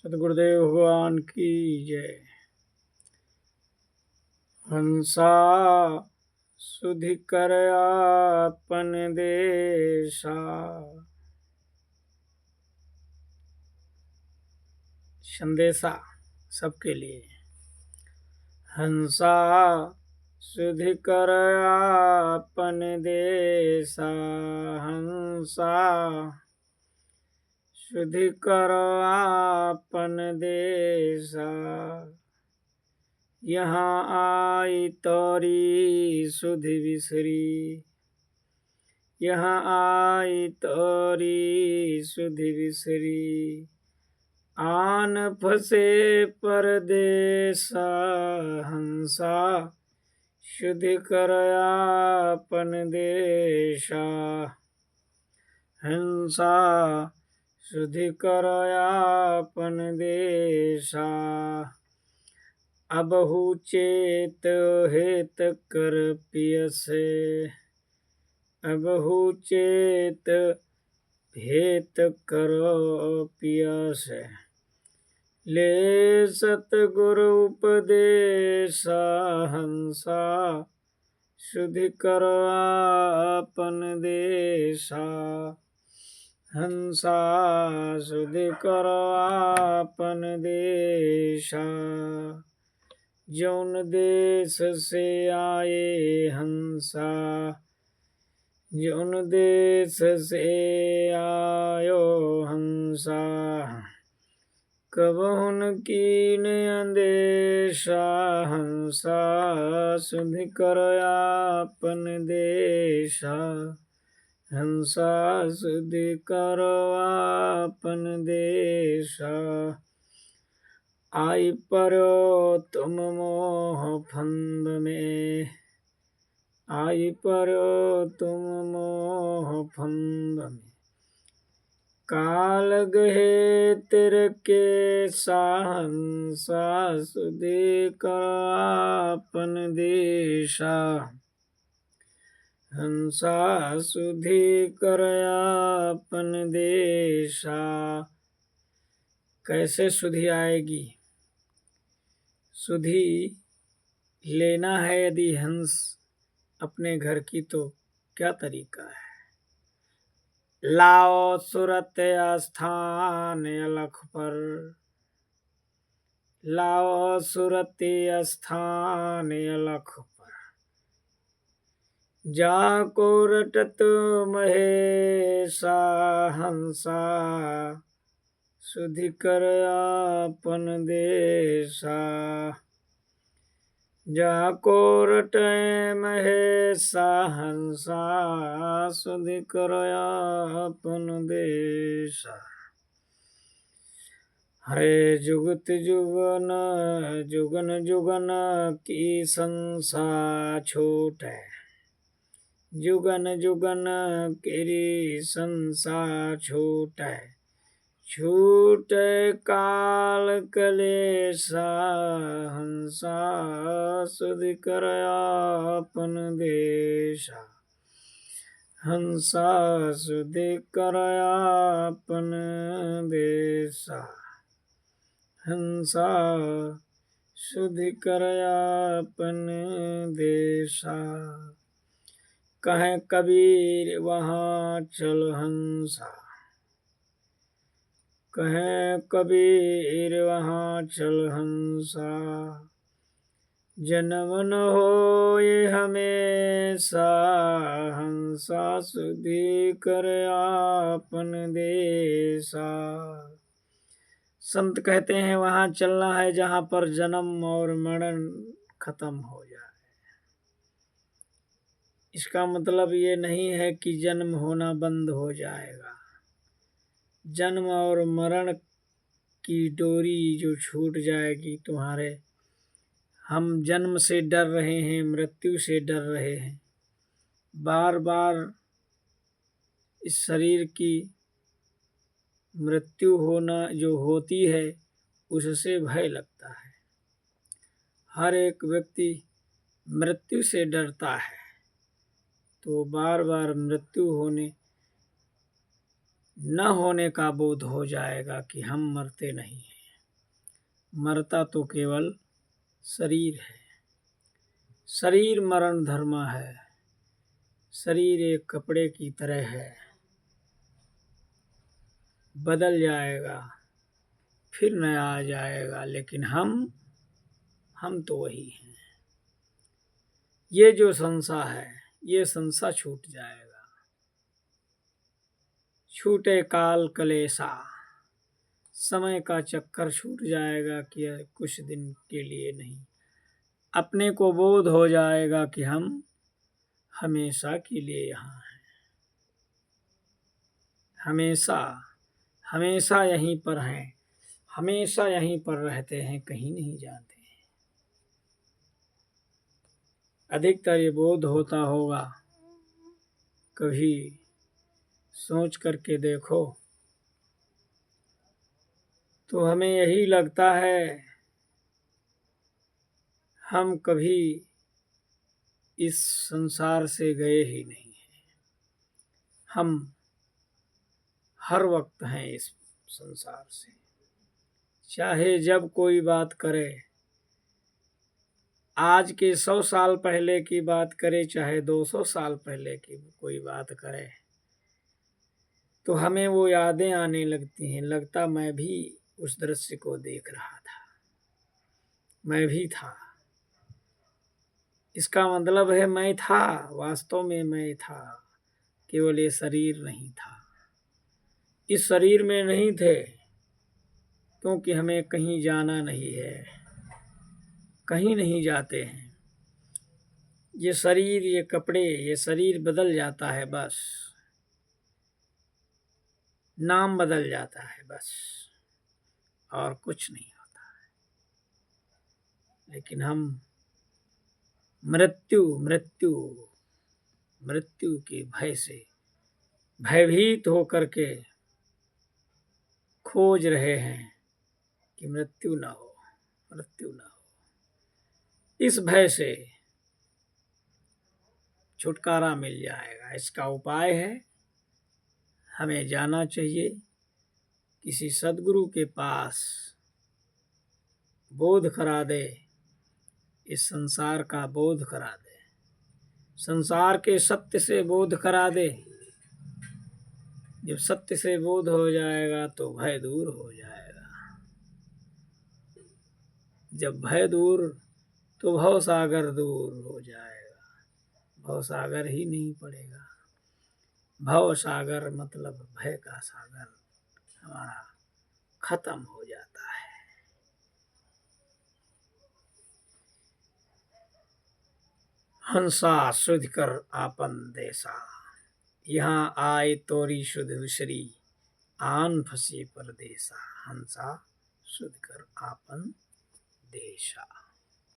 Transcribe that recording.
सदगुरुदेव भगवान की जय। हंसा सुधि कर आपन देशा, संदेशा सबके लिए। हंसा सुधि कर आपन देशा, हंसा सुधि कर आपन देशा। यहाँ आई तोरी सुधि बिसरी, यहाँ आई तोरी सुधि बिसरी। आन फसे परदेसा, हंसा सुधि कर आपन देशा, हंसा सुधि कर आपन देशा। अबहु चेत हेत कर पियसे, अबहु चेत हेत करो पियसे। ले सतगुरु उपदेशा, हंसा सुधि कर आपन देशा, हंसा सुधि कर आपन देशा। जौन देश से आए हंसा, जौन देश से आयो हंसा। कबहु न कीन अंदेशा, हंसा सुधि कर आपन देशा, हंसा सुधि कर आपन देशा। आई पर्यो तुम मोह फंद में, आई पर्यो तुम मोह फंद में। काल गहे तेरे केसा, हंसा सुधि कर आपन देशा, हंसा सुधि कर आपन देशा। कैसे सुधि आएगी? सुधि लेना है यदि हंस अपने घर की तो क्या तरीका है? लाओ सुरत स्थान अलख पर, लाओ सुरत स्थान अलख पर। जाको रटत महेशा, हंसा सुधि कर आपन देशा, जाको रटै महेशा, हंसा सुधि कर आपन देशा। हरे जुगत जुगन, जुगन जुगन की संसा छूटै, जुगन जुगन केरी संसा छूटै। छूटै काल कलेशा, हंसा सुधि कर आपन देशा, हंसा सुधि कर आपन देशा, हंसा सुधि कर आपन देशा। कहे कबीर वहाँ चल हंसा, कहे कबीर वहाँ चल हंसा। जन्म न होए हमेशा, हंसा सुधि कर आपन देशा। संत कहते हैं वहाँ चलना है जहाँ पर जन्म और मरण खत्म हो जाए। इसका मतलब ये नहीं है कि जन्म होना बंद हो जाएगा। जन्म और मरण की डोरी जो छूट जाएगी तुम्हारे, हम जन्म से डर रहे हैं, मृत्यु से डर रहे हैं, बार बार इस शरीर की मृत्यु होना जो होती है उससे भय लगता है। हर एक व्यक्ति मृत्यु से डरता है, तो बार बार मृत्यु होने न होने का बोध हो जाएगा कि हम मरते नहीं हैं। मरता तो केवल शरीर है। शरीर मरण धर्मा है। शरीर एक कपड़े की तरह है, बदल जाएगा फिर नया आ जाएगा, लेकिन हम तो वही हैं। ये जो संसार है, ये संसार छूट जाएगा। छूटे काल कलेसा, समय का चक्कर छूट जाएगा कि कुछ दिन के लिए नहीं। अपने को बोध हो जाएगा कि हम हमेशा के लिए यहाँ हैं। हमेशा हमेशा यहीं पर हैं, हमेशा यहीं पर रहते हैं, कहीं नहीं जाते हैं। अधिकतर ये बोध होता होगा, कभी सोच करके देखो तो हमें यही लगता है हम कभी इस संसार से गए ही नहीं हैं। हम हर वक्त हैं इस संसार से। चाहे जब कोई बात करे, आज के 100 साल पहले की बात करे, चाहे 200 साल पहले की कोई बात करे, तो हमें वो यादें आने लगती हैं। लगता मैं भी उस दृश्य को देख रहा था, मैं भी था। इसका मतलब है मैं था, वास्तव में मैं था, केवल ये शरीर नहीं था। इस शरीर में नहीं थे क्योंकि हमें कहीं जाना नहीं है, कहीं नहीं जाते हैं। ये शरीर, ये कपड़े, ये शरीर बदल जाता है बस, नाम बदल जाता है बस, और कुछ नहीं होता है। लेकिन हम मृत्यु मृत्यु मृत्यु के भय से भयभीत होकर के खोज रहे हैं कि मृत्यु न हो, मृत्यु न हो। इस भय से छुटकारा मिल जाएगा। इसका उपाय है, हमें जाना चाहिए किसी सद्गुरु के पास, बोध करा दे, इस संसार का बोध करा दे, संसार के सत्य से बोध करा दे। जब सत्य से बोध हो जाएगा तो भय दूर हो जाएगा। जब भय दूर तो भव सागर दूर हो जाएगा। भव सागर ही नहीं पड़ेगा। भव सागर मतलब भय का सागर हमारा खत्म हो जाता है। हंसा सुध कर आपन देसा, यहाँ आए तोरी शुद्ध विसरी, आन फंसी परदेसा। हंसा सुध कर आपन देशा।